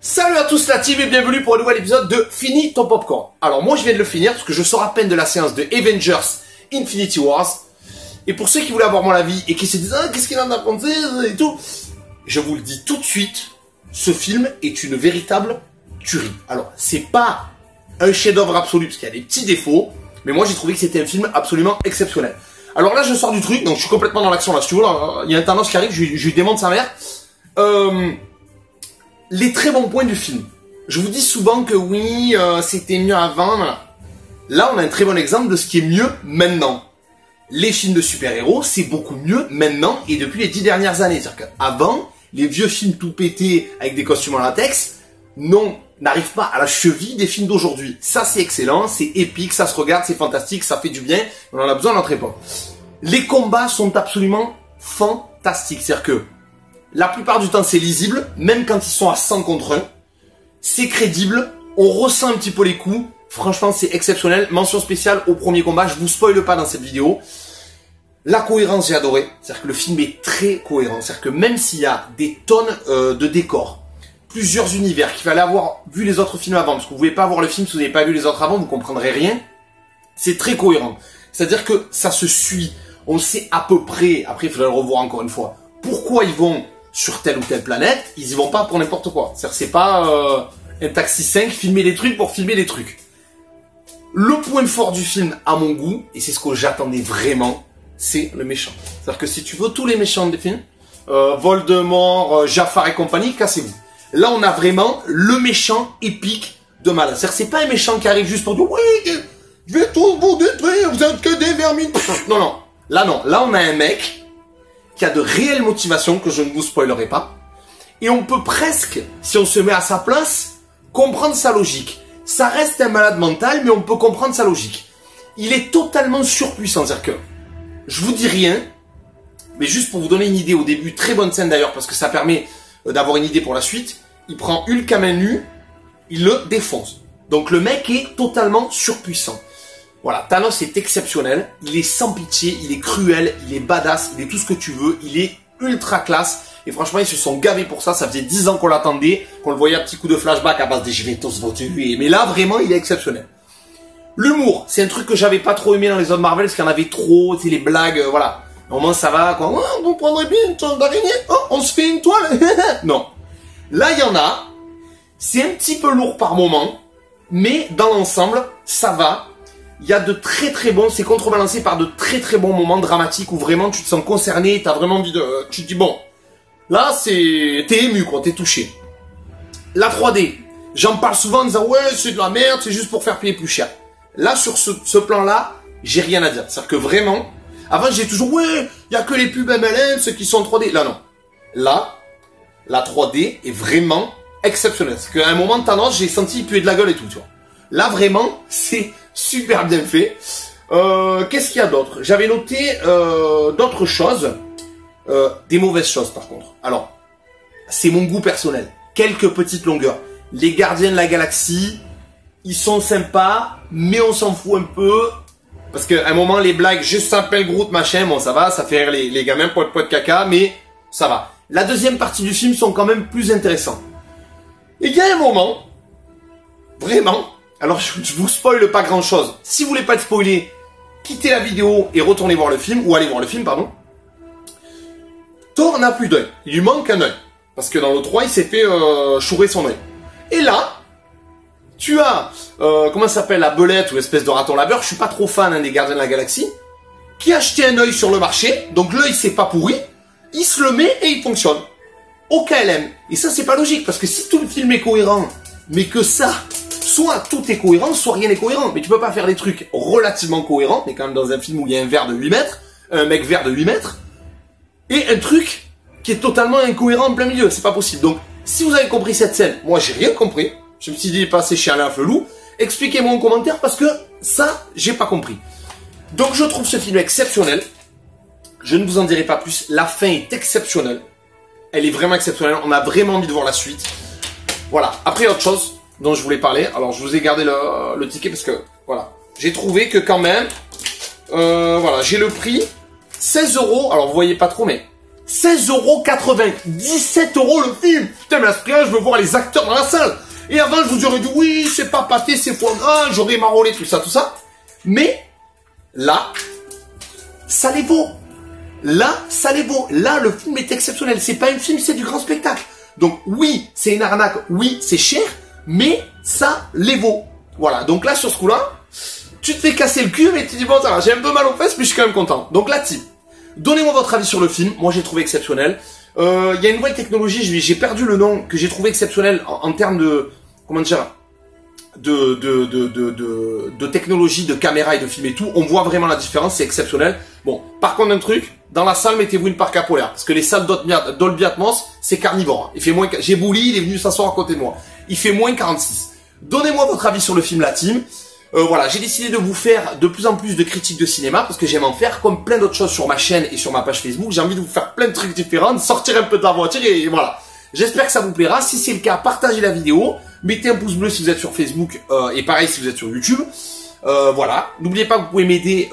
Salut à tous la team et bienvenue pour un nouvel épisode de Fini ton popcorn. Alors moi je viens de le finir parce que je sors à peine de la séance de Avengers Infinity Wars. Et pour ceux qui voulaient avoir mon avis et qui se disent qu'est-ce qu'il en a pensé et tout, je vous le dis tout de suite, ce film est une véritable tuerie. Alors c'est pas un chef-d'œuvre absolu parce qu'il y a des petits défauts, mais moi j'ai trouvé que c'était un film absolument exceptionnel. Alors là je sors du truc, donc je suis complètement dans l'action là. Si tu veux, là, il y a un Thanos qui arrive, je lui démonte sa mère. Les très bons points du film. Je vous dis souvent que oui, c'était mieux avant. Là, on a un très bon exemple de ce qui est mieux maintenant. Les films de super-héros, c'est beaucoup mieux maintenant et depuis les 10 dernières années. C'est-à-dire qu'avant, les vieux films tout pétés avec des costumes en latex, n'arrivent pas à la cheville des films d'aujourd'hui. Ça, c'est excellent, c'est épique, ça se regarde, c'est fantastique, ça fait du bien. On en a besoin dans notre époque. Les combats sont absolument fantastiques. C'est-à-dire que la plupart du temps, c'est lisible, même quand ils sont à 100 contre 1. C'est crédible, on ressent un petit peu les coups. Franchement, c'est exceptionnel. Mention spéciale au premier combat, je vous spoile pas dans cette vidéo. La cohérence, j'ai adoré. C'est-à-dire que le film est très cohérent. C'est-à-dire que même s'il y a des tonnes de décors, plusieurs univers, qu'il fallait avoir vu les autres films avant, parce que vous ne pouvez pas voir le film si vous n'avez pas vu les autres avant, vous ne comprendrez rien. C'est très cohérent. C'est-à-dire que ça se suit. On sait à peu près, après il faudra le revoir encore une fois, pourquoi ils vont sur telle ou telle planète, ils y vont pas pour n'importe quoi. C'est-à-dire c'est pas un taxi 5 filmer des trucs pour filmer des trucs. Le point fort du film, à mon goût, et c'est ce que j'attendais vraiment, c'est le méchant. C'est-à-dire que si tu veux tous les méchants des films, Voldemort, Jafar et compagnie, cassez-vous. Là, on a vraiment le méchant épique de malade. C'est-à-dire c'est pas un méchant qui arrive juste pour dire « Oui, je vais tous vous détruire, vous êtes que des vermines. » Non, non. Là, non. Là, on a un mec qui a de réelles motivations que je ne vous spoilerai pas. Et on peut presque, si on se met à sa place, comprendre sa logique. Ça reste un malade mental, mais on peut comprendre sa logique. Il est totalement surpuissant. C'est-à-dire que, je vous dis rien, mais juste pour vous donner une idée au début, très bonne scène d'ailleurs, parce que ça permet d'avoir une idée pour la suite, il prend Hulk à main nue, il le défonce. Donc le mec est totalement surpuissant. Voilà, Thanos est exceptionnel, il est sans pitié, il est cruel, il est badass, il est tout ce que tu veux, il est ultra classe. Et franchement, ils se sont gavés pour ça, ça faisait 10 ans qu'on l'attendait, qu'on le voyait à petit coup de flashback à base de « je vais tous vous tuer ». Mais là, vraiment, il est exceptionnel. L'humour, c'est un truc que j'avais pas trop aimé dans les autres Marvel, parce qu'il y en avait trop, tu sais, les blagues, voilà. Au moins, ça va, quoi. Oh, on prendrait bien une toile d'araignée, oh, on se fait une toile. Non. Là, il y en a, c'est un petit peu lourd par moment, mais dans l'ensemble, ça va. Il y a de très très bons, c'est contrebalancé par de très très bons moments dramatiques où vraiment tu te sens concerné, t'as vraiment envie de... Tu te dis bon, là c'est... T'es ému quoi, t'es touché. La 3D, j'en parle souvent en disant ouais c'est de la merde, c'est juste pour faire payer plus cher. Là sur ce plan-là, j'ai rien à dire. C'est-à-dire que vraiment, avant j'ai toujours ouais, il y a que les pubs MLM, ceux qui sont en 3D. Là non. Là, la 3D est vraiment exceptionnelle. C'est qu'à un moment de Thanos, j'ai senti puer de la gueule et tout, tu vois. Là vraiment, c'est super bien fait. Qu'est-ce qu'il y a d'autre? J'avais noté d'autres choses. Des mauvaises choses par contre. Alors, c'est mon goût personnel. Quelques petites longueurs. Les Gardiens de la Galaxie, ils sont sympas, mais on s'en fout un peu. Parce qu'à un moment, les blagues, je s'appelle Groot, machin, bon ça va, ça fait rire les gamins, poil de caca, mais ça va. La deuxième partie du film sont quand même plus intéressants. Et il y a un moment, vraiment... Alors, je vous spoile pas grand chose. Si vous voulez pas être spoilé, quittez la vidéo et retournez voir le film, ou allez voir le film, pardon. Thor n'a plus d'œil. Il lui manque un œil. Parce que dans le 3, il s'est fait chourer son œil. Et là, tu as, comment ça s'appelle, la belette ou l'espèce de raton laveur, je suis pas trop fan des Gardiens de la Galaxie, qui a acheté un œil sur le marché, donc l'œil c'est pas pourri, il se le met et il fonctionne. Au KLM. Et ça, c'est pas logique, parce que si tout le film est cohérent, mais que ça... Soit tout est cohérent, soit rien n'est cohérent. Mais tu peux pas faire des trucs relativement cohérents, mais quand même dans un film où il y a un verre de 8 mètres, un mec vert de 8 mètres, et un truc qui est totalement incohérent en plein milieu. C'est pas possible. Donc, si vous avez compris cette scène, moi j'ai rien compris. Je me suis dit, passé chez Alain Felou. Expliquez-moi en commentaire parce que ça, j'ai pas compris. Donc, je trouve ce film exceptionnel. Je ne vous en dirai pas plus. La fin est exceptionnelle. Elle est vraiment exceptionnelle. On a vraiment envie de voir la suite. Voilà. Après, autre chose dont je voulais parler. Alors, je vous ai gardé le ticket parce que, voilà. J'ai trouvé que quand même, voilà, j'ai le prix 16 €. Alors, vous voyez pas trop, mais 16,80 €, 17 € le film. Putain, mais à ce prix-là, je veux voir les acteurs dans la salle. Et avant, je vous aurais dit, oui, c'est pas pâté, c'est foie gras, j'aurais marronné, tout ça, tout ça. Mais, là, ça les vaut. Là, ça les vaut. Là, le film est exceptionnel. C'est pas un film, c'est du grand spectacle. Donc, oui, c'est une arnaque, oui, c'est cher, mais ça les vaut. Voilà, donc là, sur ce coup-là, tu te fais casser le cul, mais tu dis, bon, ça va, j'ai un peu mal aux fesses, mais je suis quand même content. Donc là, team, donnez-moi votre avis sur le film. Moi, j'ai trouvé exceptionnel. Il y a une nouvelle technologie, j'ai perdu le nom, que j'ai trouvé exceptionnel en termes de, comment dire, de technologie, de caméra et de film et tout. On voit vraiment la différence, c'est exceptionnel. Bon, par contre, un truc, dans la salle, mettez-vous une parka polaire. Parce que les salles Dolby Atmos, c'est carnivore. Il fait moins, j'ai Bouli, il est venu s'asseoir à côté de moi. Il fait moins 46. Donnez-moi votre avis sur le film, la team. Voilà, j'ai décidé de vous faire de plus en plus de critiques de cinéma parce que j'aime en faire comme plein d'autres choses sur ma chaîne et sur ma page Facebook. J'ai envie de vous faire plein de trucs différents, de sortir un peu de la voiture et voilà. J'espère que ça vous plaira. Si c'est le cas, partagez la vidéo, mettez un pouce bleu si vous êtes sur Facebook et pareil si vous êtes sur YouTube. Voilà. N'oubliez pas que vous pouvez m'aider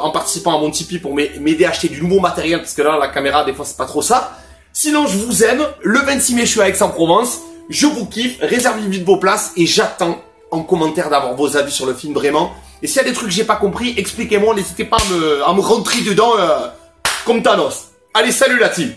en participant à mon Tipeee pour m'aider à acheter du nouveau matériel parce que là la caméra des fois c'est pas trop ça. Sinon je vous aime. Le 26 mai je suis à Aix-en-Provence. Je vous kiffe. Réservez vite vos places et j'attends en commentaire d'avoir vos avis sur le film vraiment. Et s'il y a des trucs que j'ai pas compris, expliquez-moi. N'hésitez pas à me rentrer dedans comme Thanos. Allez, salut la team.